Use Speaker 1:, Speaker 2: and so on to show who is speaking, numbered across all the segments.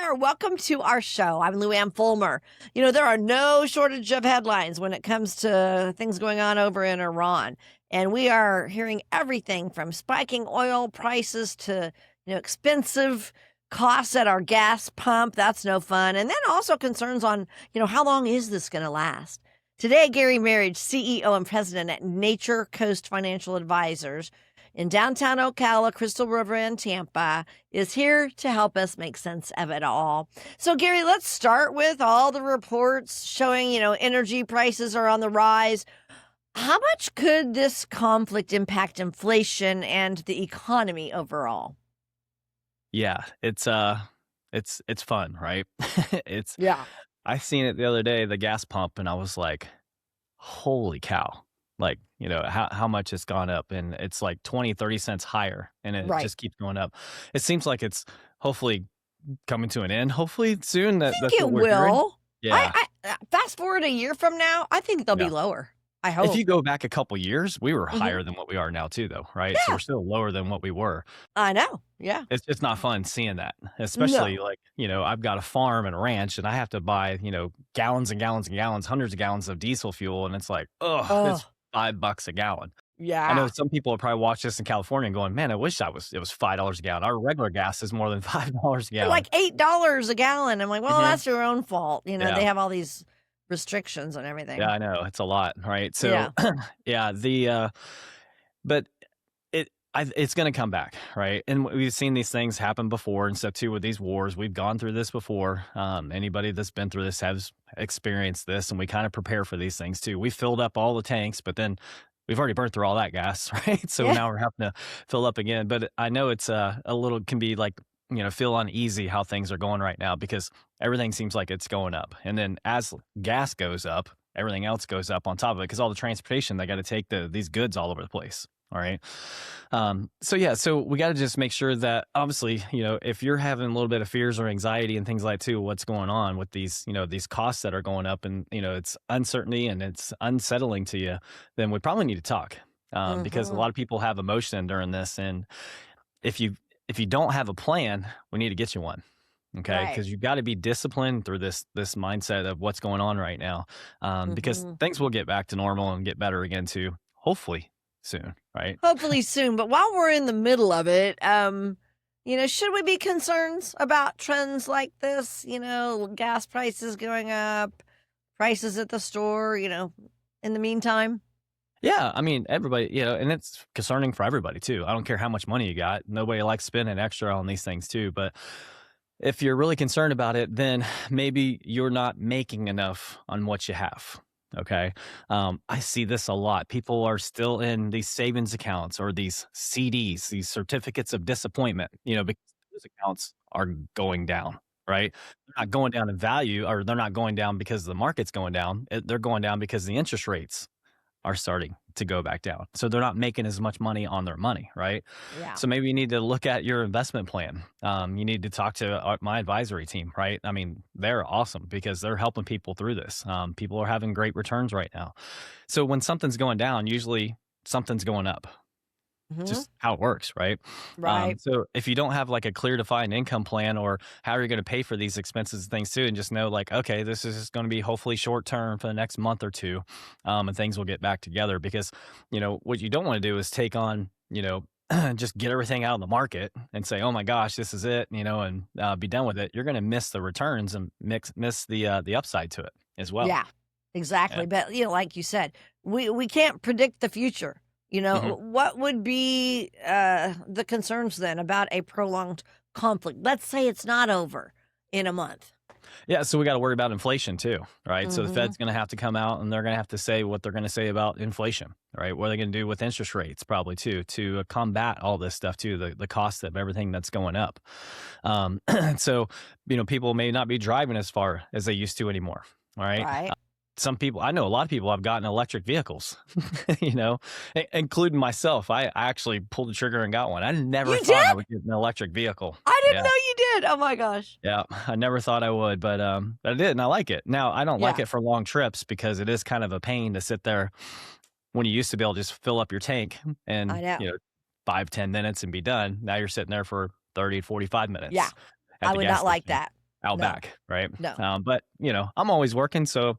Speaker 1: there. Welcome to our show. I'm Luann Fulmer. There are no shortage of headlines when it comes to things going on over in Iran. And we are hearing everything from spiking oil prices to, expensive costs at our gas pump. That's no fun. And then also concerns on, how long is this going to last? Today, Gary Marriage, CEO and president at Nature Coast Financial Advisors in downtown Ocala, Crystal River, and Tampa, is here to help us make sense of it all. So, Gary, let's start with all the reports showing, energy prices are on the rise. How much could this conflict impact inflation and the economy overall?
Speaker 2: Yeah, it's fun, right? It's
Speaker 1: Yeah.
Speaker 2: I seen it the other day, the gas pump, and I was like, "Holy cow." Like, how much it's gone up, and it's like 20, 30 cents higher, and it
Speaker 1: Right.
Speaker 2: just keeps going up. It seems like it's hopefully coming to an end, hopefully soon.
Speaker 1: I
Speaker 2: That's
Speaker 1: think
Speaker 2: what
Speaker 1: it
Speaker 2: we're hearing.
Speaker 1: will.
Speaker 2: Yeah,
Speaker 1: Fast forward a year from now, I think they'll be
Speaker 2: yeah.
Speaker 1: lower. I
Speaker 2: If you
Speaker 1: hope.
Speaker 2: go back a couple years, we were
Speaker 1: Hmm.
Speaker 2: higher than what we are now too, though, right? So
Speaker 1: Yeah,
Speaker 2: we're still lower than what we were.
Speaker 1: I know. Yeah.
Speaker 2: It's not fun seeing that, especially,
Speaker 1: No.
Speaker 2: like, I've got a farm and a ranch, and I have to buy, gallons and gallons and gallons, hundreds of gallons of diesel fuel, and it's like, oh, it's
Speaker 1: Oh,
Speaker 2: $5 a gallon. I know
Speaker 1: yeah.
Speaker 2: some people will probably watch this in California and going, "Man, I wish it was $5 a gallon. Our regular gas is more than $5 a gallon."
Speaker 1: Like $8 a gallon. I'm like, well,
Speaker 2: Mhm.
Speaker 1: that's your own fault. They
Speaker 2: Yeah.
Speaker 1: have all these restrictions and
Speaker 2: Yeah,
Speaker 1: everything.
Speaker 2: I know, it's a lot, right? So,
Speaker 1: Yeah.
Speaker 2: yeah, but it's gonna come back, right? And we've seen these things happen before and stuff too with these wars. We've gone through this before. Anybody that's been through this has experienced this, and we kind of prepare for these things too. We filled up all the tanks, but then we've already burnt through all that gas, right? So
Speaker 1: Yeah.
Speaker 2: now we're having to fill up again. But I know it's a little can be like, feel uneasy how things are going right now because everything seems like it's going up. And then as gas goes up, everything else goes up on top of it because all the transportation, they got to take these goods all over the place. All right. So we got to just make sure that obviously, if you're having a little bit of fears or anxiety and things like too, what's going on with these costs that are going up and, it's uncertainty and it's unsettling to you, then we probably need to talk. Because a
Speaker 1: Hmm.
Speaker 2: lot of people have emotion during this. And if you, if you don't have a plan, we need to get you one. Okay.
Speaker 1: Right.
Speaker 2: Cause you got to be disciplined through this mindset of what's going on right now. Because
Speaker 1: Hmm.
Speaker 2: things will get back to normal and get better again too, hopefully soon. Right.
Speaker 1: Hopefully soon. But while we're in the middle of it, should we be concerned about trends like this? Gas prices going up, prices at the store, in the meantime?
Speaker 2: Yeah, I mean, everybody, and it's concerning for everybody too. I don't care how much money you got. Nobody likes spending extra on these things too. But if you're really concerned about it, then maybe you're not making enough on what you have. Okay. I see this a lot. People are still in these savings accounts or these CDs, these certificates of disappointment, because those accounts are going down, right? They're not going down in value or they're not going down because the market's going down. They're going down because the interest rates are starting to go back down. So they're not making as much money on their money, right?
Speaker 1: Yeah.
Speaker 2: So maybe you need to look at your investment plan. You need to talk to my advisory team, right? I mean, they're awesome because they're helping people through this. People are having great returns right now. So when something's going down, usually something's going up.
Speaker 1: Hmm.
Speaker 2: Just how it works, right?
Speaker 1: Right.
Speaker 2: So if you don't have like a clear defined income plan or how you're going to pay for these expenses and things too, and just know like, okay, this is just going to be hopefully short term for the next month or two, and things will get back together because, what you don't want to do is take on, just get everything out in the market and say, oh my gosh, this is it, and be done with it. You're going to miss the returns and miss the upside to it as well.
Speaker 1: Yeah,
Speaker 2: Yeah.
Speaker 1: exactly. But, like you said, we can't predict the future.
Speaker 2: Mhm.
Speaker 1: What would be the concerns then about a prolonged conflict? Let's say it's not over in a month.
Speaker 2: Yeah, so we got to worry about inflation too, right? So the
Speaker 1: Hmm.
Speaker 2: Fed's going to have to come out and they're going to have to say what they're going to say about inflation, right? What are they going to do with interest rates, probably too, to combat all this stuff too, the cost of everything that's going up. So people may not be driving as far as they used to anymore. All right.
Speaker 1: Right.
Speaker 2: Some people, I know a lot of people have gotten electric vehicles, including myself. I actually pulled the trigger and got one. I never
Speaker 1: You
Speaker 2: thought I
Speaker 1: did?
Speaker 2: would get an electric vehicle.
Speaker 1: I didn't
Speaker 2: Yeah.
Speaker 1: know you did. Oh my gosh.
Speaker 2: Yeah, I never thought I would, but I did, and I like it. Now, I don't like
Speaker 1: Yeah,
Speaker 2: it for long trips because it is kind of a pain to sit there when you used to be able to just fill up your tank
Speaker 1: I
Speaker 2: and,
Speaker 1: know.
Speaker 2: 5, 10 minutes and be done. Now you're sitting there for 30 to 45
Speaker 1: Yeah,
Speaker 2: minutes at
Speaker 1: I
Speaker 2: the
Speaker 1: would
Speaker 2: gas
Speaker 1: not like
Speaker 2: station.
Speaker 1: that.
Speaker 2: out
Speaker 1: No,
Speaker 2: back, right?
Speaker 1: no.
Speaker 2: But I'm always working, so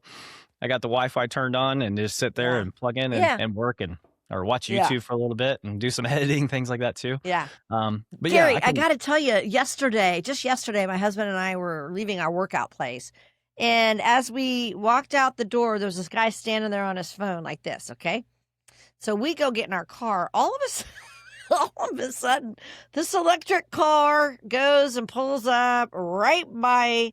Speaker 2: I got the Wi-Fi turned on and just sit there
Speaker 1: Yeah.
Speaker 2: and plug in
Speaker 1: Yeah.
Speaker 2: and work and or watch
Speaker 1: Yeah.
Speaker 2: YouTube for a little bit and do some editing, things like that too.
Speaker 1: Yeah.
Speaker 2: But yeah,
Speaker 1: Gary,
Speaker 2: I
Speaker 1: I
Speaker 2: can.
Speaker 1: got to tell you, just yesterday, my husband and I were leaving our workout place. And as we walked out the door, there was this guy standing there on his phone like this, okay? So we go get in our car. All of a sudden, this electric car goes and pulls up right by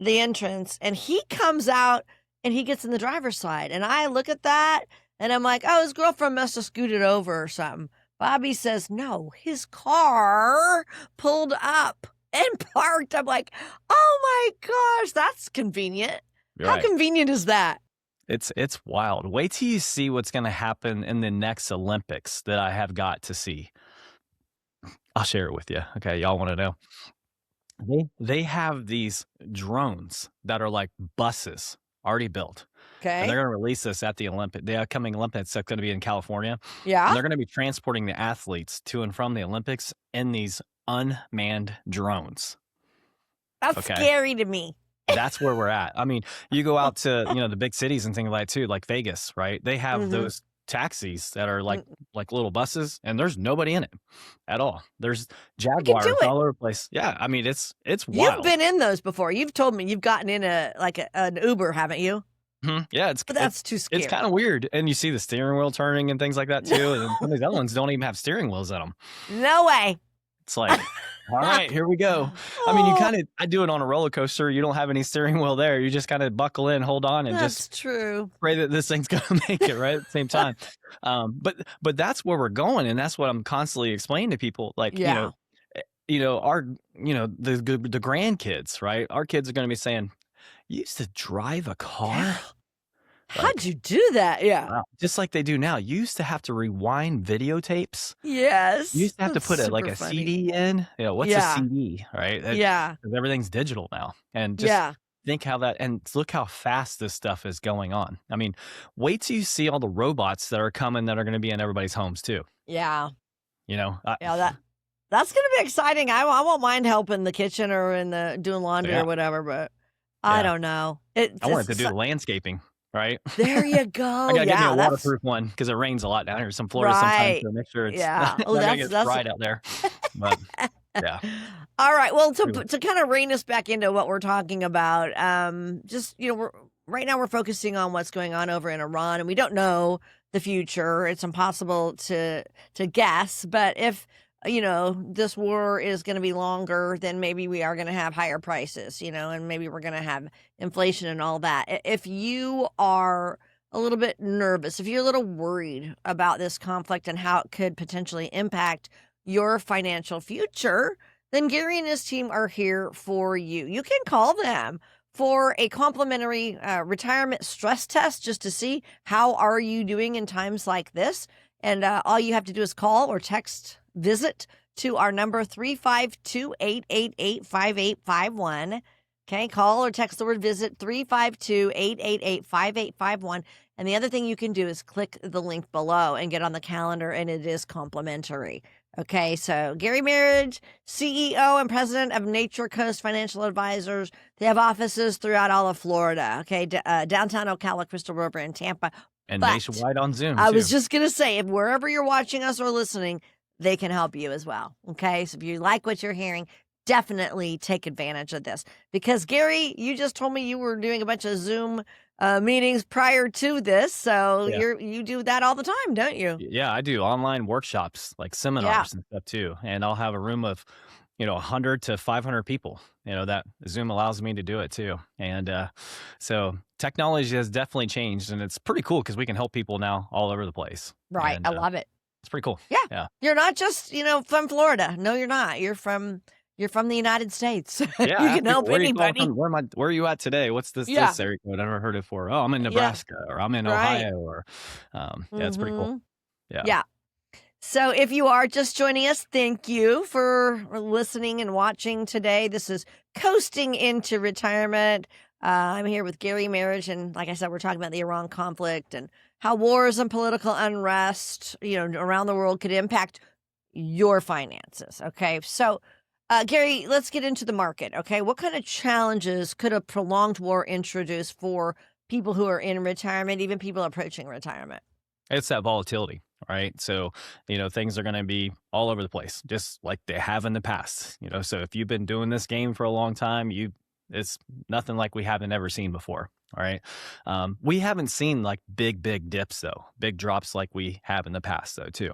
Speaker 1: the entrance, and he comes out and he gets in the driver's side. And I look at that and I'm like, oh, his girlfriend must have scooted over or something. Bobby says, no, his car pulled up and parked. I'm like, oh my gosh, that's convenient.
Speaker 2: You're
Speaker 1: How
Speaker 2: right.
Speaker 1: convenient is that?
Speaker 2: It's wild. Wait till you see what's going to happen in the next Olympics that I have got to see. I'll share it with you. Okay, y'all want to know? They have these drones that are like buses already built. And they're
Speaker 1: Okay.
Speaker 2: going to release this at the upcoming Olympics that's going to be in California. And
Speaker 1: Yeah.
Speaker 2: they're going to be transporting the athletes to and from the Olympics in these unmanned drones.
Speaker 1: That's
Speaker 2: Okay.
Speaker 1: scary to me.
Speaker 2: That's where we're at. I mean, you go out to, the big cities and things like that too, like Vegas, right? They have
Speaker 1: Mhm.
Speaker 2: those taxis that are
Speaker 1: Mm.
Speaker 2: like little buses, and there's nobody in it at all. There's
Speaker 1: I can do
Speaker 2: Jaguars
Speaker 1: it.
Speaker 2: all over the place. Yeah, I mean, it's
Speaker 1: You've
Speaker 2: wild.
Speaker 1: been in those before. You've told me you've gotten in an Uber, haven't you?
Speaker 2: Yeah, it's
Speaker 1: But that's too
Speaker 2: it's
Speaker 1: scary.
Speaker 2: kind of weird, and you see the steering wheel turning and things like that too. And some of these other ones don't even have steering wheels in them.
Speaker 1: No way.
Speaker 2: It's like, all right, here we go. I mean, I do it on a roller coaster. You don't have any steering wheel there. You just kind of buckle in, hold on, and
Speaker 1: That's
Speaker 2: just
Speaker 1: true.
Speaker 2: pray that this thing's gonna make it right at the same time. But that's where we're going, and that's what I'm constantly explaining to people. Like,
Speaker 1: Yeah.
Speaker 2: our the grandkids, right? Our kids are gonna be saying, "You used to drive a car."
Speaker 1: How'd you do that? Yeah.
Speaker 2: Wow. Just like they do now. You used to have to rewind videotapes.
Speaker 1: Yes.
Speaker 2: You used to have to
Speaker 1: That's
Speaker 2: put a
Speaker 1: super funny.
Speaker 2: CD in. What's
Speaker 1: Yeah.
Speaker 2: a CD, right?
Speaker 1: Yeah.
Speaker 2: 'Cause everything's digital now. And just
Speaker 1: Yeah.
Speaker 2: think and look how fast this stuff is going on. I mean, wait till you see all the robots that are coming that are going to be in everybody's homes too.
Speaker 1: Yeah.
Speaker 2: Yeah,
Speaker 1: That's gonna be exciting. I won't mind helping the kitchen or doing laundry
Speaker 2: Yeah.
Speaker 1: or whatever, but I
Speaker 2: Yeah.
Speaker 1: don't know.
Speaker 2: I wanted to do the landscaping, right?
Speaker 1: There you go.
Speaker 2: I gotta get me a
Speaker 1: Oh, that's
Speaker 2: waterproof one because it rains a lot down here. Some Florida sometimes,
Speaker 1: right.
Speaker 2: so make sure it's
Speaker 1: Yeah.
Speaker 2: not
Speaker 1: Oh,
Speaker 2: gonna get
Speaker 1: that's
Speaker 2: fried out there. But yeah,
Speaker 1: all right. Well,
Speaker 2: pretty
Speaker 1: to kind of rein us back into what we're talking about, just right now we're focusing on what's going on over in Iran, and we don't know the future. It's impossible to guess. But if this war is going to be longer, then maybe we are going to have higher prices, and maybe we're going to have inflation and all that. If you are a little bit nervous, if you're a little worried about this conflict and how it could potentially impact your financial future, then Gary and his team are here for you. You can call them for a complimentary retirement stress test just to see how are you doing in times like this. And all you have to do is call or text visit to our number 352-888-5851. Okay, call or text the word visit 352-888-5851. And the other thing you can do is click the link below and get on the calendar, and it is complimentary. Okay, so Gary Marriage, CEO and president of Nature Coast Financial Advisors. They have offices throughout all of Florida. Okay, downtown Ocala, Crystal River, and Tampa.
Speaker 2: and
Speaker 1: But
Speaker 2: nationwide on Zoom.
Speaker 1: I
Speaker 2: too.
Speaker 1: was just going to say, if wherever you're watching us or listening, they can help you as well. Okay, so if you like what you're hearing, definitely take advantage of this. Because Gary, you just told me you were doing a bunch of Zoom meetings prior to this, so
Speaker 2: Yeah.
Speaker 1: you do that all the time, don't you?
Speaker 2: Yeah, I do online workshops, like seminars and stuff too. And I'll have a room of, 100 to 500 people, that Zoom allows me to do it too. And so technology has definitely changed, and it's pretty cool because we can help people now all over the place.
Speaker 1: Right,
Speaker 2: And
Speaker 1: I love it.
Speaker 2: it's pretty cool.
Speaker 1: Yeah.
Speaker 2: Yeah.
Speaker 1: You're not just from Florida. No, you're not. You're from the United States.
Speaker 2: Yeah.
Speaker 1: You
Speaker 2: I ask
Speaker 1: can help
Speaker 2: people, "Where are you calling
Speaker 1: anybody.
Speaker 2: from? Where are you at today? What's this
Speaker 1: Yeah.
Speaker 2: area code? I never heard it before. Oh, I'm in Nebraska, or I'm in
Speaker 1: Right.
Speaker 2: Ohio, or it's pretty cool.
Speaker 1: Mhm.
Speaker 2: Yeah.
Speaker 1: Yeah. So if you are just joining us, thank you for listening and watching today. This is Coasting into Retirement. I'm here with Gary Marriage, and like I said, we're talking about the Iran conflict and how wars and political unrest, around the world could impact your finances. Okay, so Gary, let's get into the market. Okay. What kind of challenges could a prolonged war introduce for people who are in retirement, even people approaching retirement?
Speaker 2: It's that volatility, right? So, things are going to be all over the place, just like they have in the past. So if you've been doing this game for a long time, it's nothing like we haven't ever seen before. All right. We haven't seen like big dips though, big drops like we have in the past though, too.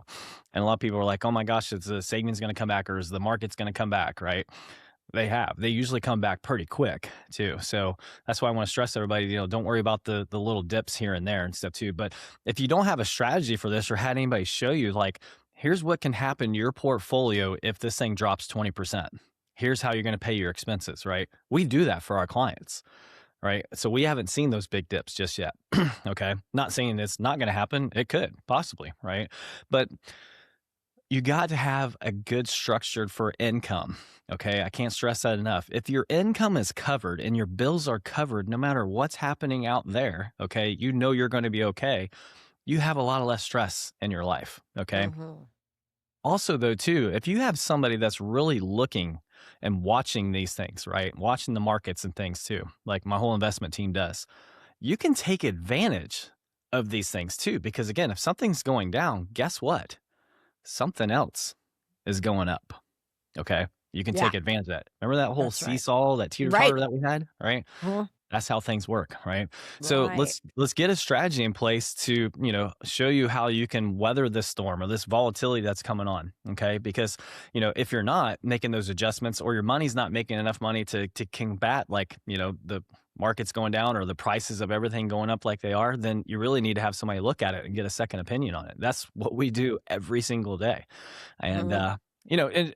Speaker 2: And a lot of people are like, oh my gosh, is the savings going to come back or is the market's going to come back? Right. They have. They usually come back pretty quick too. So that's why I want to stress everybody, don't worry about the little dips here and there and stuff too. But if you don't have a strategy for this or had anybody show you, like, here's what can happen to your portfolio if this thing drops 20%. Here's how you're going to pay your expenses, right? We do that for our clients, right? So we haven't seen those big dips just yet. Okay. Not saying it's not going to happen. It could possibly, right? But you got to have a good structure for income. Okay. I can't stress that enough. If your income is covered and your bills are covered, no matter what's happening out there, okay, you're going to be okay. You have a lot of less stress in your life. Okay.
Speaker 1: Hmm.
Speaker 2: Also, though, too, if you have somebody that's really looking and watching these things, right? Watching the markets and things too, like my whole investment team does, you can take advantage of these things too. Because again, if something's going down, guess what? Something else is going up. Okay. You can
Speaker 1: Yeah,
Speaker 2: take advantage of that. Remember that whole
Speaker 1: that's right.
Speaker 2: seesaw, that teeter
Speaker 1: Right.
Speaker 2: totter that we had, right?
Speaker 1: Mhm.
Speaker 2: That's how things work, right? So
Speaker 1: Right.
Speaker 2: let's get a strategy in place to, show you how you can weather this storm or this volatility that's coming on. Okay. Because, if you're not making those adjustments or your money's not making enough money to combat like, the market's going down or the prices of everything going up like they are, then you really need to have somebody look at it and get a second opinion on it. That's what we do every single day. And
Speaker 1: Mhm.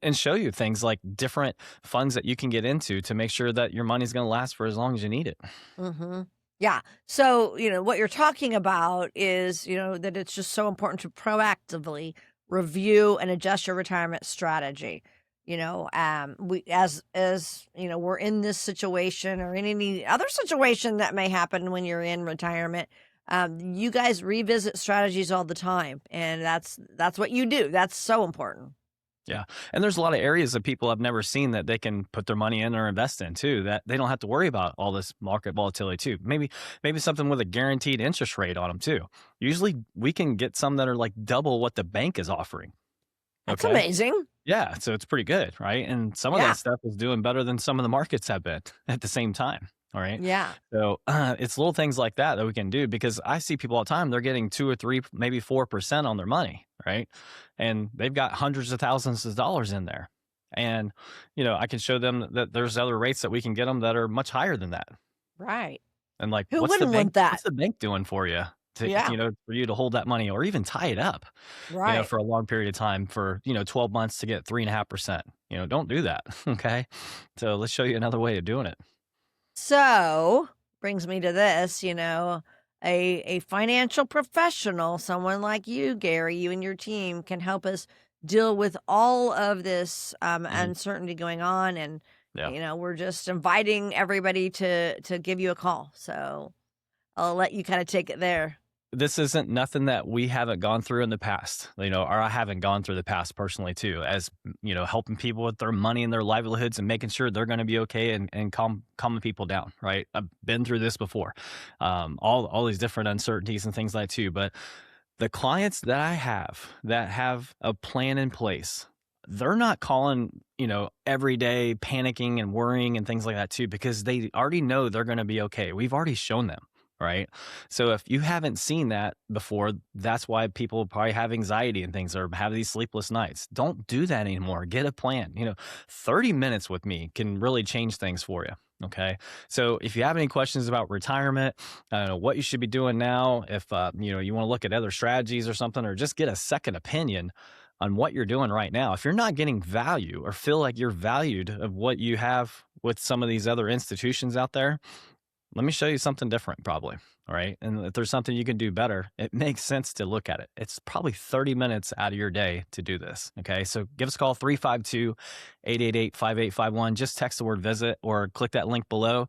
Speaker 2: and show you things like different funds that you can get into to make sure that your money's going to last for as long as you need it.
Speaker 1: Mhm. Yeah. So, what you're talking about is, that it's just so important to proactively review and adjust your retirement strategy. We we're in this situation or in any other situation that may happen when you're in retirement. You guys revisit strategies all the time, and that's what you do. That's so important.
Speaker 2: Yeah. And there's a lot of areas that people have never seen that they can put their money in or invest in too, that they don't have to worry about all this market volatility too. Maybe something with a guaranteed interest rate on them too. Usually we can get some that are like double what the bank is offering.
Speaker 1: That's
Speaker 2: Okay.
Speaker 1: amazing.
Speaker 2: Yeah. So it's pretty good, right? And some of
Speaker 1: Yeah.
Speaker 2: that stuff is doing better than some of the markets have been at the same time. All right.
Speaker 1: Yeah.
Speaker 2: So it's little things like that that we can do because I see people all the time, they're getting 2 or 3, maybe 4% on their money, right? And they've got hundreds of thousands of dollars in there. And, I can show them that there's other rates that we can get them that are much higher than that.
Speaker 1: Right.
Speaker 2: And like,
Speaker 1: Who wouldn't want that?
Speaker 2: what's the bank doing for you to,
Speaker 1: Yeah.
Speaker 2: for you to hold that money or even tie it up,
Speaker 1: Right.
Speaker 2: for a long period of time for, 12 months to get 3.5%, don't do that. Okay. So let's show you another way of doing it.
Speaker 1: So, brings me to this, a financial professional, someone like you, Gary, you and your team can help us deal with all of this
Speaker 2: Mhm.
Speaker 1: uncertainty going on, and
Speaker 2: Yeah.
Speaker 1: we're just inviting everybody to give you a call. So I'll let you kind of take it there.
Speaker 2: This isn't nothing that we haven't gone through in the past, or I haven't gone through the past personally too, as helping people with their money and their livelihoods and making sure they're going to be okay and calming people down. Right. I've been through this before, all these different uncertainties and things like that too. But the clients that have a plan in place, they're not calling, every day panicking and worrying and things like that too, because they already know they're going to be okay. We've already shown them. Right. So if you haven't seen that before, that's why people probably have anxiety and things or have these sleepless nights. Don't do that anymore. Get a plan. 30 minutes with me can really change things for you. Okay. So if you have any questions about retirement, what you should be doing now, if, you want to look at other strategies or something, or just get a second opinion on what you're doing right now. If you're not getting value or feel like you're valued of what you have with some of these other institutions out there, let me show you something different, probably. All right. And if there's something you can do better, it makes sense to look at it. It's probably 30 minutes out of your day to do this. Okay. So give us a call, 352-888-5851. Just text the word visit or click that link below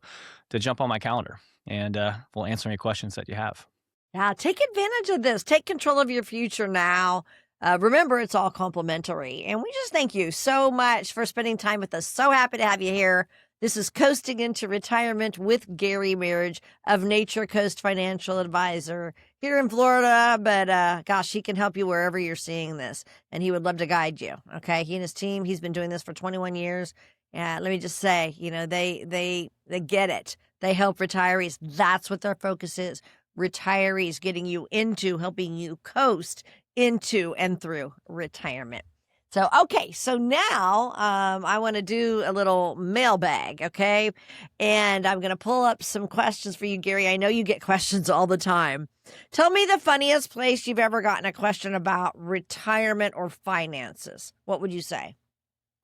Speaker 2: to jump on my calendar and we'll answer any questions that you have.
Speaker 1: Yeah, take advantage of this. Take control of your future now. Remember, it's all complimentary. And we just thank you so much for spending time with us. So happy to have you here. This is Coasting into Retirement with Gary Marriage of Nature Coast Financial Advisor here in Florida. But gosh, he can help you wherever you're seeing this, and he would love to guide you. Okay, he and his team. He's been doing this for 21 years. And let me just say, they get it. They help retirees. That's what their focus is. Retirees, getting you into, helping you coast into and through retirement. So, okay, so now I want to do a little mailbag, okay? And I'm going to pull up some questions for you, Gary. I know you get questions all the time. Tell me the funniest place you've ever gotten a question about retirement or finances. What would you say?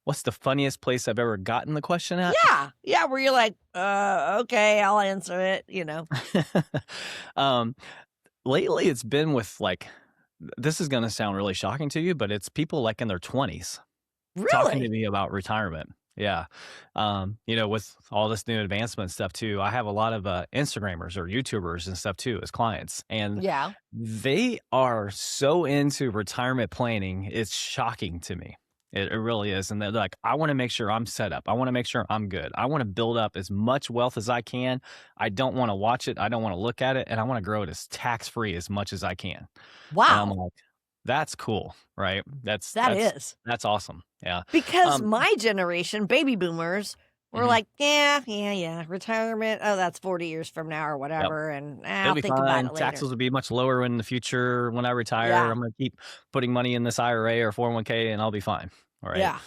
Speaker 2: What's the funniest place I've ever gotten the question at?
Speaker 1: Yeah, where you're like, okay, I'll answer it,
Speaker 2: Lately, it's been with this is going to sound really shocking to you, but it's people like in their 20s talking to
Speaker 1: Really?
Speaker 2: me about retirement. Yeah. With all this new advancement stuff too, I have a lot of Instagrammers or YouTubers and stuff too as clients, and
Speaker 1: Yeah.
Speaker 2: they are so into retirement planning. It's shocking to me. It really is. And they're like, I want to make sure I'm set up. I want to make sure I'm good. I want to build up as much wealth as I can. I don't want to watch it. I don't want to look at it. And I want to grow it as tax free as much as I can. And I'm
Speaker 1: Wow,
Speaker 2: like, that's cool, right?
Speaker 1: that is.
Speaker 2: That's awesome. Yeah.
Speaker 1: Because
Speaker 2: Um,
Speaker 1: my generation, baby boomers, were
Speaker 2: mhm,
Speaker 1: like, yeah, retirement. Oh, that's 40 years from now or
Speaker 2: yep.
Speaker 1: whatever. And
Speaker 2: It'll
Speaker 1: I'll
Speaker 2: be
Speaker 1: think about
Speaker 2: fine.
Speaker 1: it later.
Speaker 2: Taxes will be much lower in the future when I retire.
Speaker 1: Yeah,
Speaker 2: I'm going to keep putting money in this IRA or 401k and I'll be fine. All right.
Speaker 1: yeah,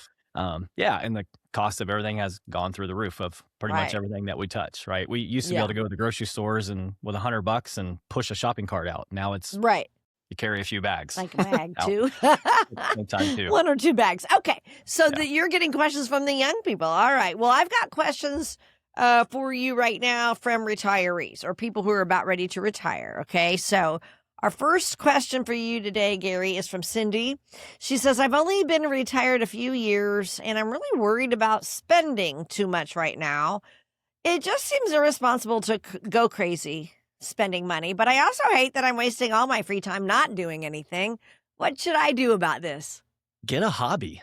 Speaker 2: Yeah. And the cost of everything has gone through the roof of pretty much
Speaker 1: right.
Speaker 2: everything that we touch, right? We used to be able
Speaker 1: Yeah,
Speaker 2: to go to the grocery stores and with $100 and push a shopping cart out. Now it's
Speaker 1: right.
Speaker 2: you carry a few bags
Speaker 1: Like a bag,
Speaker 2: out
Speaker 1: too.
Speaker 2: at the same time too.
Speaker 1: One or two bags. Okay. So
Speaker 2: Yeah.
Speaker 1: that you're getting questions from the young people. All right. Well, I've got questions for you right now from retirees or people who are about ready to retire. Okay. So our first question for you today, Gary, is from Cindy. She says, I've only been retired a few years and I'm really worried about spending too much right now. It just seems irresponsible to go crazy spending money, but I also hate that I'm wasting all my free time not doing anything. What should I do about this?
Speaker 2: Get a hobby.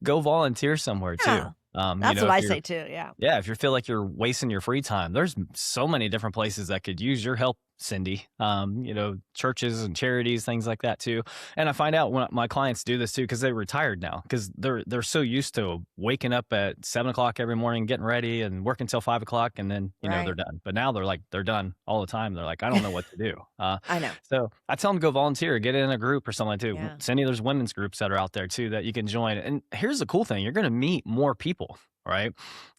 Speaker 2: Go volunteer somewhere too.
Speaker 1: Yeah, that's what
Speaker 2: If
Speaker 1: I
Speaker 2: you're
Speaker 1: say too. Yeah.
Speaker 2: Yeah, if you feel like you're wasting your free time, there's so many different places that could use your help, Cindy. Churches and charities, things like that too. And I find out when my clients do this too because they're retired now because they're so used to waking up at 7 o'clock every morning, getting ready, and working till 5 o'clock, and then they're
Speaker 1: Right.
Speaker 2: done. But now they're done all the time. They're like, I don't know what to do.
Speaker 1: I know.
Speaker 2: So I tell them to go volunteer, get in a group or something like that too.
Speaker 1: Yeah.
Speaker 2: Cindy, there's women's groups that are out there too that you can join. And here's the cool thing: you're going to meet more people, right?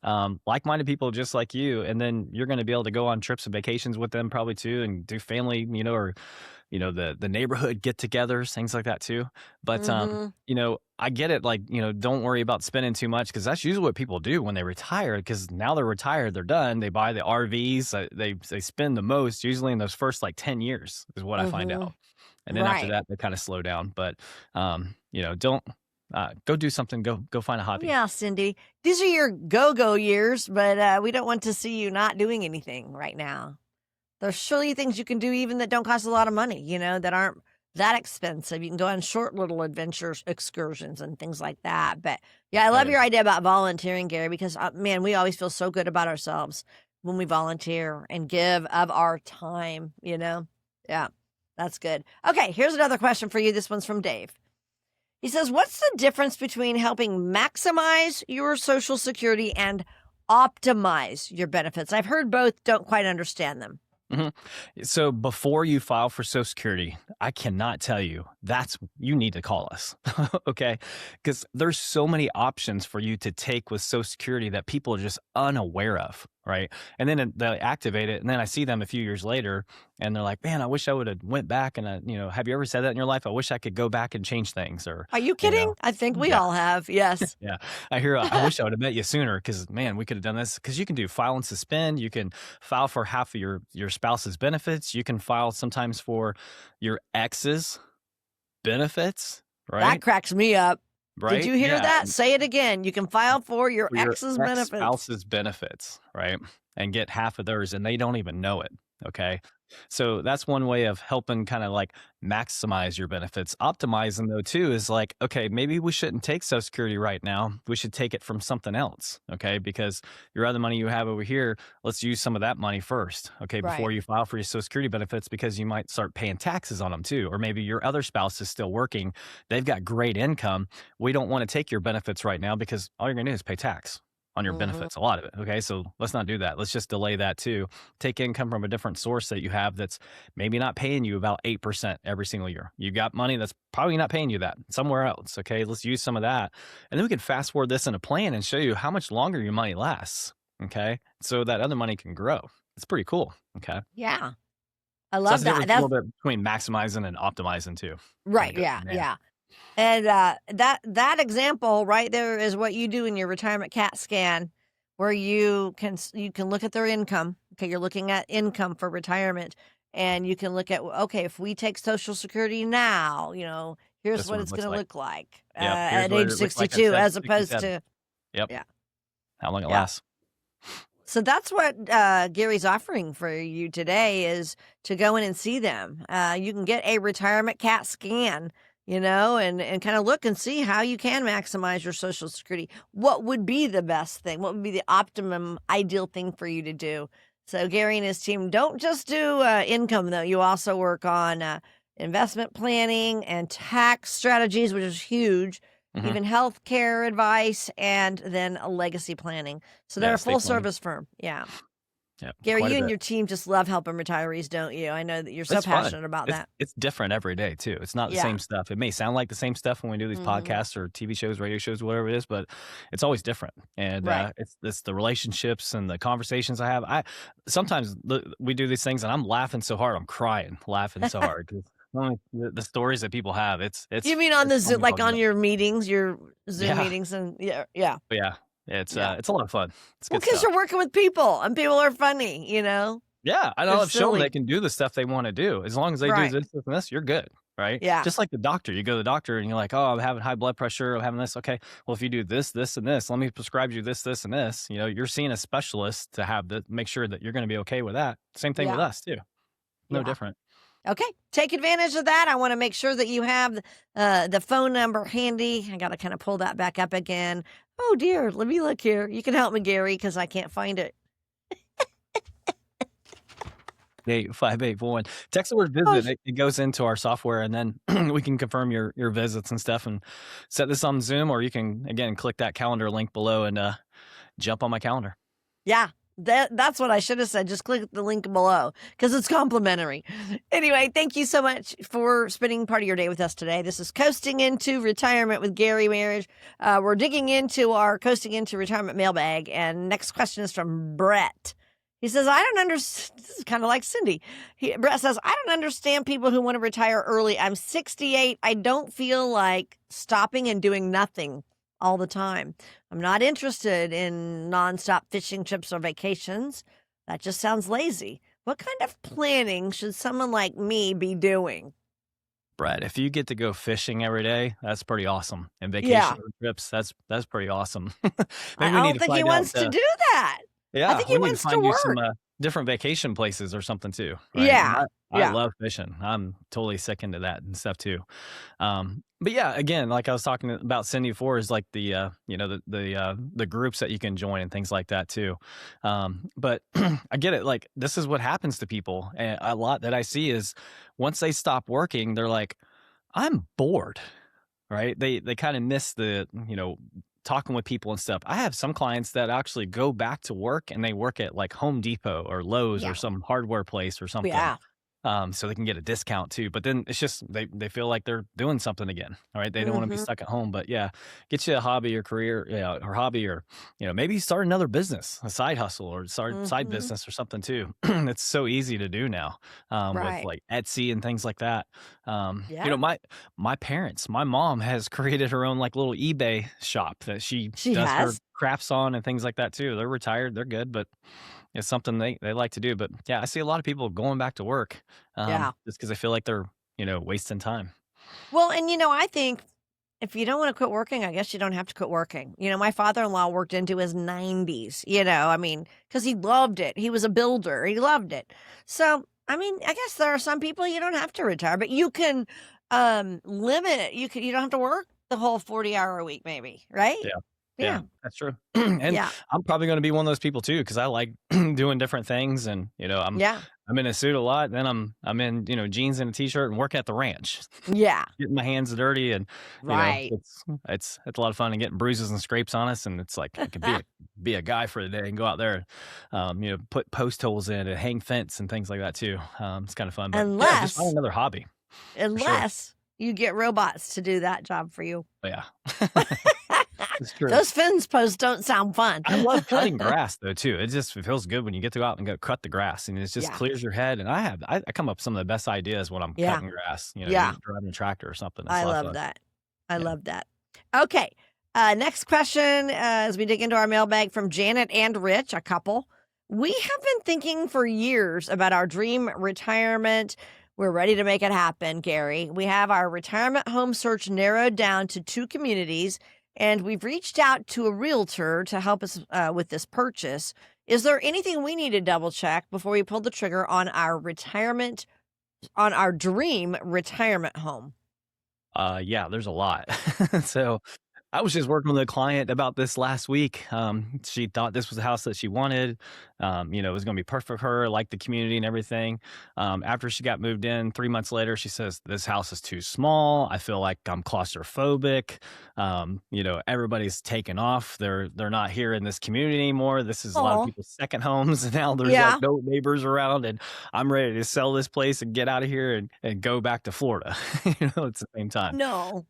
Speaker 2: Like-minded people just like you, and then you're going to be able to go on trips and vacations with them probably too, and do family, or the neighborhood get-togethers, things like that too. But
Speaker 1: Mm-hmm.
Speaker 2: I get it. Like, don't worry about spending too much because that's usually what people do when they retire. Because now they're retired, they're done. They buy the RVs. They spend the most usually in those first like 10 years is what I find
Speaker 1: Mm-hmm.
Speaker 2: out, and then after
Speaker 1: Right.
Speaker 2: that they kind of slow down. But don't go do something. Go find a hobby.
Speaker 1: Yeah, Cindy. These are your go-go years, but we don't want to see you not doing anything right now. There's surely things you can do even that don't cost a lot of money, that aren't that expensive. You can go on short little adventures, excursions, and things like that. But yeah, I
Speaker 2: Oh
Speaker 1: love
Speaker 2: yeah.
Speaker 1: your idea about volunteering, Gary, because man, we always feel so good about ourselves when we volunteer and give of our time. Yeah, that's good. Okay, here's another question for you. This one's from Dave. He says, what's the difference between helping maximize your Social Security and optimize your benefits? I've heard both, don't quite understand them.
Speaker 2: Mhm. So before you file for Social Security, I cannot tell you you need to call us, okay? Because there's so many options for you to take with Social Security that people are just unaware of, right? And then they activate it, and then I see them a few years later, and they're like, "Man, I wish I would have went back and have you ever said that in your life? I wish I could go back and change things." Or,
Speaker 1: Are you
Speaker 2: you
Speaker 1: kidding?
Speaker 2: know,
Speaker 1: I think we
Speaker 2: yeah.
Speaker 1: all have. Yes.
Speaker 2: Yeah, I hear. I wish I would have met you sooner because man, we could have done this. Because you can do file and suspend. You can file for half of your spouse's benefits. You can file sometimes for your ex's benefits,
Speaker 1: That
Speaker 2: right?
Speaker 1: cracks me up. Did
Speaker 2: Right?
Speaker 1: you hear
Speaker 2: Yeah,
Speaker 1: that? Say it again. You can file for your
Speaker 2: for your
Speaker 1: ex's
Speaker 2: ex
Speaker 1: benefits.
Speaker 2: spouse's benefits, right? And get half of theirs, and they don't even know it. Okay. So that's one way of helping kind of like maximize your benefits. Optimizing though too is like, okay, maybe we shouldn't take Social Security right now. We should take it from something else. Okay. Because your other money you have over here, let's use some of that money first. Okay.
Speaker 1: Right.
Speaker 2: Before you file for your Social Security benefits, because you might start paying taxes on them too. Or maybe your other spouse is still working. They've got great income. We don't want to take your benefits right now because all you're going to do is pay tax on your
Speaker 1: Hmm.
Speaker 2: benefits, a lot of it. Okay. So let's not do that. Let's just delay that too. Take income from a different source that you have that's maybe not paying you about 8% every single year. You got money that's probably not paying you that somewhere else. Okay. Let's use some of that. And then we can fast forward this in a plan and show you how much longer your money lasts. Okay. So that other money can grow. It's pretty cool. Okay.
Speaker 1: Yeah. I
Speaker 2: So that's
Speaker 1: love
Speaker 2: the
Speaker 1: that.
Speaker 2: difference a
Speaker 1: That's
Speaker 2: little bit between maximizing and optimizing too. Kind
Speaker 1: right.
Speaker 2: of goes
Speaker 1: Yeah.
Speaker 2: from there.
Speaker 1: Yeah. And that example right there is what you do in your retirement CAT scan, where you can look at their income. Okay, you're looking at income for retirement, and you can look at, okay, if we take Social Security now, here's
Speaker 2: That's
Speaker 1: what
Speaker 2: what it
Speaker 1: it's going
Speaker 2: looks
Speaker 1: to
Speaker 2: like.
Speaker 1: look like
Speaker 2: Yep. Here's
Speaker 1: at
Speaker 2: what
Speaker 1: age
Speaker 2: it looks like at
Speaker 1: 62, as opposed
Speaker 2: 67.
Speaker 1: to
Speaker 2: Yep.
Speaker 1: yeah,
Speaker 2: How long it
Speaker 1: yeah.
Speaker 2: lasts.
Speaker 1: So that's what Gary's offering for you today is to go in and see them. You can get a retirement CAT scan, and kind of look and see how you can maximize your Social Security. What would be the best thing? What would be the optimum, ideal thing for you to do? So Gary and his team don't just do income, though. You also work on investment planning and tax strategies, which is huge,
Speaker 2: Hmm.
Speaker 1: even healthcare advice, and then a legacy planning. So they're
Speaker 2: Yeah.
Speaker 1: a full
Speaker 2: Estate planning.
Speaker 1: service firm. Yeah.
Speaker 2: Yeah.
Speaker 1: Gary,
Speaker 2: Quite a
Speaker 1: you and
Speaker 2: bit.
Speaker 1: your team just love helping retirees, don't you? I know that you're so
Speaker 2: It's fun.
Speaker 1: passionate about
Speaker 2: It's
Speaker 1: that.
Speaker 2: it's different every day too. It's not the
Speaker 1: Yeah.
Speaker 2: same stuff. It may sound like the same stuff when we do these
Speaker 1: Mhm.
Speaker 2: podcasts or TV shows, radio shows, whatever it is, but it's always different. And
Speaker 1: Right.
Speaker 2: it's the relationships and the conversations I have. I sometimes we do these things and I'm laughing so hard, I'm crying, laughing so hard because the stories that people have,
Speaker 1: You mean on
Speaker 2: it's
Speaker 1: the
Speaker 2: fun
Speaker 1: Zoom,
Speaker 2: to
Speaker 1: like
Speaker 2: talk
Speaker 1: on
Speaker 2: about.
Speaker 1: your meetings, your Zoom
Speaker 2: Yeah,
Speaker 1: meetings, and yeah, yeah,
Speaker 2: yeah,
Speaker 1: yeah.
Speaker 2: it's a lot of fun. It's
Speaker 1: Well,
Speaker 2: good
Speaker 1: because
Speaker 2: stuff.
Speaker 1: you're working with people, and people are funny.
Speaker 2: Yeah, I
Speaker 1: They're
Speaker 2: love showing they
Speaker 1: silly.
Speaker 2: can do the stuff they wanna do. As long as they do
Speaker 1: Right.
Speaker 2: this and this, you're good, right?
Speaker 1: Yeah.
Speaker 2: Just like the doctor, you go to the doctor and you're like, "Oh, I'm having high blood pressure, I'm having this." Okay, well, if you do this, this, and this, let me prescribe you this, this, and this. You're seeing a specialist to have the make sure that you're gonna be okay with that. Same thing with
Speaker 1: Yeah.
Speaker 2: us too. No
Speaker 1: Yeah.
Speaker 2: different.
Speaker 1: Okay. Take advantage of that. I want to make sure that you have the phone number handy. I got to kind of pull that back up again. Oh, dear. Let me look here. You can help me, Gary, because I can't find it.
Speaker 2: 85841. Text the word
Speaker 1: Oh,
Speaker 2: visit. It goes into our software, and then we can confirm your visits and stuff and set this on Zoom, or you can, again, click that calendar link below and jump on my calendar.
Speaker 1: yeah. That's what I should have said. Just click the link below because it's complimentary. Anyway, thank you so much for spending part of your day with us today. This is Coasting Into Retirement with Gary Marriage. We're digging into our Coasting Into Retirement mailbag. And next question is from Brett. He says, I don't understand. This is kind of like Cindy. Brett says, I don't understand people who want to retire early. I'm 68. I don't feel like stopping and doing nothing all the time. I'm not interested in nonstop fishing trips or vacations. That just sounds lazy. What kind of planning should someone like me be doing?
Speaker 2: Brett, if you get to go fishing every day, that's pretty awesome. And
Speaker 1: Yeah.
Speaker 2: vacation trips, that's pretty awesome.
Speaker 1: I
Speaker 2: Maybe we need
Speaker 1: don't
Speaker 2: to
Speaker 1: think he
Speaker 2: find out.
Speaker 1: wants to do that. I
Speaker 2: Yeah,
Speaker 1: think he
Speaker 2: we need to
Speaker 1: wants to
Speaker 2: find you some
Speaker 1: work.
Speaker 2: different vacation places or something too, right?
Speaker 1: Yeah.
Speaker 2: I
Speaker 1: Yeah.
Speaker 2: love fishing. I'm totally sick into that and stuff too. But yeah, again, like I was talking about Cindy before, is like the groups that you can join and things like that too. But I get it. Like this is what happens to people, and a lot that I see is once they stop working, they're like, I'm bored, right? They kind of miss the, talking with people and stuff. I have some clients that actually go back to work and they work at like Home Depot or Lowe's or
Speaker 1: Yeah.
Speaker 2: some hardware place or something.
Speaker 1: Yeah.
Speaker 2: So they can get a discount too. But then it's just they feel like they're doing something again. All right. They don't want to be
Speaker 1: Hmm.
Speaker 2: stuck at home. But yeah, get you a hobby or career, yeah, or hobby, or maybe start another business, a side hustle, or start side
Speaker 1: Hmm.
Speaker 2: business or something too. It's so easy to do now, with
Speaker 1: Right.
Speaker 2: like Etsy and things like that.
Speaker 1: Yeah.
Speaker 2: My parents, my mom has created her own like little eBay shop that she
Speaker 1: She
Speaker 2: does her
Speaker 1: has.
Speaker 2: crafts on and things like that too. They're retired, they're good, but it's something they like to do. But yeah, I see a lot of people going back to work,
Speaker 1: Yeah.
Speaker 2: just because I feel like they're, wasting time.
Speaker 1: Well, and I think if you don't want to quit working, I guess you don't have to quit working. My father-in-law worked into his 90s, I mean, because he loved it. He was a builder. He loved it. So I mean, I guess there are some people you don't have to retire, but you can limit it. You don't have to work the whole 40-hour a week, maybe, right?
Speaker 2: Yeah. Yeah,
Speaker 1: Yeah.
Speaker 2: that's true. And
Speaker 1: Yeah.
Speaker 2: I'm probably gonna be one of those people too, because I like doing different things and,
Speaker 1: Yeah.
Speaker 2: I'm in a suit a lot, then I'm in, jeans and a t-shirt and work at the ranch,
Speaker 1: Yeah.
Speaker 2: getting my hands dirty and,
Speaker 1: Right.
Speaker 2: it's a lot of fun and getting bruises and scrapes on us, and it's like I could be a guy for the day and go out there, put post holes in and hang fence and things like that too. It's kinda fun, but yeah, just find
Speaker 1: Unless
Speaker 2: another hobby for sure.
Speaker 1: unless you get robots to do that job for you.
Speaker 2: But yeah. It's true.
Speaker 1: Those fence posts don't sound fun.
Speaker 2: I love cutting grass though too. It feels good when you get to go out and go cut the grass, and it just
Speaker 1: Yeah.
Speaker 2: clears your head. And I come up with some of the best ideas when I'm
Speaker 1: Yeah.
Speaker 2: cutting grass.
Speaker 1: Yeah.
Speaker 2: Driving a tractor or something. That's
Speaker 1: I
Speaker 2: a lot of
Speaker 1: love
Speaker 2: fun.
Speaker 1: that. I
Speaker 2: Yeah.
Speaker 1: love that. Okay. Next question as we dig into our mailbag from Janet and Rich, a couple. We have been thinking for years about our dream retirement. We're ready to make it happen, Gary. We have our retirement home search narrowed down to 2 communities, and we've reached out to a realtor to help us with this purchase. Is there anything we need to double check before we pull the trigger on our dream retirement home?
Speaker 2: Yeah, there's a lot. So I was just working with a client about this last week. She thought this was the house that she wanted. It was going to be perfect for her, like the community and everything. After she got moved in, 3 months later, she says, "This house is too small. I feel like I'm claustrophobic. Everybody's taken off. They're not here in this community anymore. This is a lot of
Speaker 1: Oh,
Speaker 2: people's second homes, and now there's
Speaker 1: yeah.
Speaker 2: like no neighbors around. And I'm ready to sell this place and get out of here and go back to Florida." At the same time.
Speaker 1: No.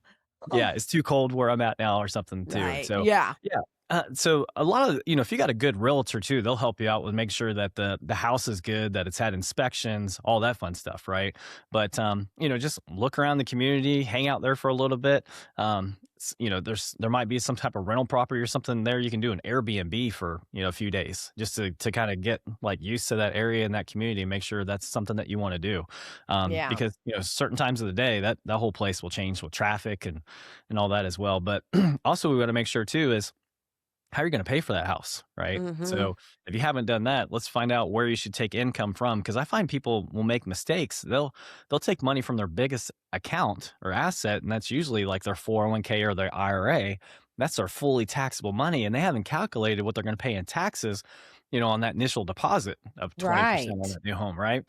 Speaker 2: Yeah,
Speaker 1: Oh,
Speaker 2: it's too cold where I'm at now or something too.
Speaker 1: right.
Speaker 2: So,
Speaker 1: Yeah.
Speaker 2: yeah. So a lot of, if you got a good realtor too, they'll help you out with make sure that the house is good, that it's had inspections, all that fun stuff, right? But just look around the community, hang out there for a little bit. There might be some type of rental property or something there. You can do an Airbnb for a few days just to kind of get like used to that area and that community and make sure that's something that you want to do.
Speaker 1: Yeah.
Speaker 2: Because certain times of the day that whole place will change with traffic and all that as well. But also we want to make sure too is how are you going to pay for that house, right?
Speaker 1: Mhm.
Speaker 2: So if you haven't done that, let's find out where you should take income from. Because I find people will make mistakes. They'll take money from their biggest account or asset, and that's usually like their 401k or their IRA. That's their fully taxable money, and they haven't calculated what they're going to pay in taxes, on that initial deposit of 20% on
Speaker 1: Right.
Speaker 2: that new home, right?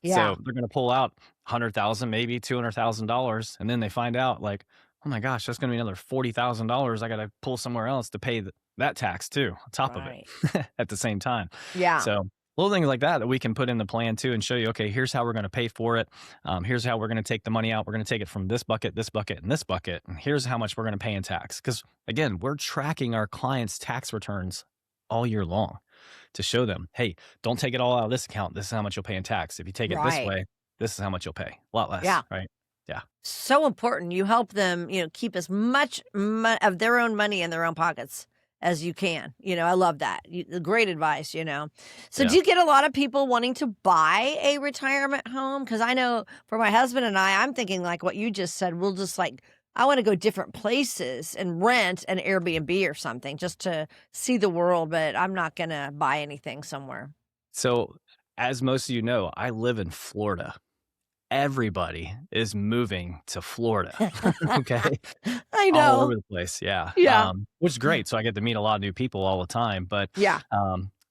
Speaker 1: Yeah.
Speaker 2: So they're going to pull out 100,000, maybe $200,000, and then they find out like, oh my gosh, that's going to be another $40,000. I got to pull somewhere else to pay that tax too, on top of
Speaker 1: Right.
Speaker 2: it at the same time.
Speaker 1: Yeah.
Speaker 2: So little things like that we can put in the plan too and show you, okay, here's how we're going to pay for it. Here's how we're going to take the money out. We're going to take it from this bucket, and this bucket. And here's how much we're going to pay in tax. Because again, we're tracking our clients' tax returns all year long to show them, hey, don't take it all out of this account. This is how much you'll pay in tax. If you take it this
Speaker 1: Right.
Speaker 2: way, this is how much you'll pay. A lot less,
Speaker 1: Yeah.
Speaker 2: right? Yeah.
Speaker 1: So important. You help them, keep as much of their own money in their own pockets as you can. I love that. Great advice. So do
Speaker 2: Yeah.
Speaker 1: you get a lot of people wanting to buy a retirement home? Because I know for my husband and I'm thinking like what you just said, we'll just I want to go different places and rent an Airbnb or something just to see the world, but I'm not going to buy anything somewhere.
Speaker 2: So, as most of you know, I live in Florida. Everybody is moving to Florida. Okay.
Speaker 1: I
Speaker 2: All
Speaker 1: know.
Speaker 2: over the place. Yeah.
Speaker 1: Yeah.
Speaker 2: Which is great. So I get to meet a lot of new people all the time. But
Speaker 1: Yeah.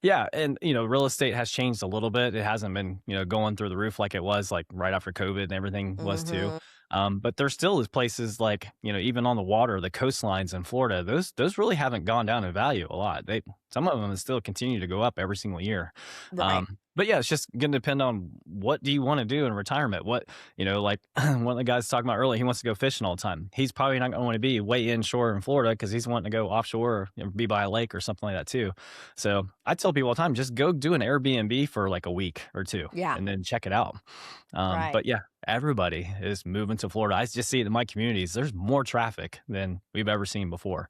Speaker 2: yeah, and real estate has changed a little bit. It hasn't been, going through the roof like it was like right after COVID and everything was too.
Speaker 1: Hmm.
Speaker 2: But there still is places like, even on the water, the coastlines in Florida, those really haven't gone down in value a lot. Some of them still continue to go up every single year.
Speaker 1: Right.
Speaker 2: But yeah, it's just going to depend on what do you want to do in retirement. What, like one of the guys talking about earlier, he wants to go fishing all the time. He's probably not going to want to be way inshore in Florida because he's wanting to go offshore or be by a lake or something like that too. So I tell people all the time, just go do an Airbnb for like a week or two
Speaker 1: Yeah.
Speaker 2: and then check it out.
Speaker 1: Right.
Speaker 2: But yeah, everybody is moving to Florida. I just see it in my communities. There's more traffic than we've ever seen before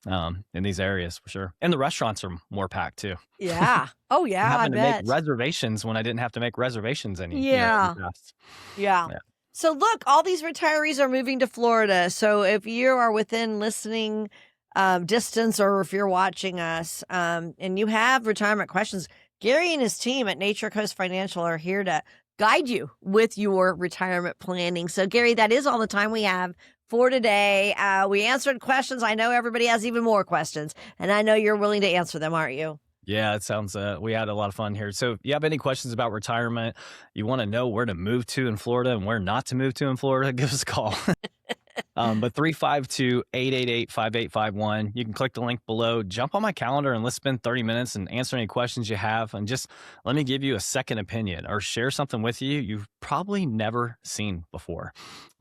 Speaker 2: in these areas for sure. And the restaurants are more packed too.
Speaker 1: Yeah. Oh,
Speaker 2: I'm
Speaker 1: yeah, I
Speaker 2: having to make
Speaker 1: bet.
Speaker 2: reservations when I didn't have to make reservations in
Speaker 1: Yeah.
Speaker 2: the past.
Speaker 1: Yeah.
Speaker 2: Yeah.
Speaker 1: So look, all these retirees are moving to Florida. So if you are within listening distance or if you're watching us and you have retirement questions, Gary and his team at Nature Coast Financial are here to guide you with your retirement planning. So, Gary, that is all the time we have for today. We answered questions. I know everybody has even more questions, and I know you're willing to answer them, aren't you?
Speaker 2: Yeah, it sounds, we had a lot of fun here. So if you have any questions about retirement, you want to know where to move to in Florida and where not to move to in Florida, give us a call. But 352-888-5851. You can click the link below, jump on my calendar, and let's spend 30 minutes and answer any questions you have. And just let me give you a second opinion or share something with you you've probably never seen before.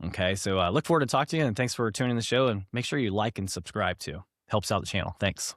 Speaker 2: Okay, so I look forward to talking to you, and thanks for tuning in the show. And make sure you like and subscribe too. Helps out the channel. Thanks.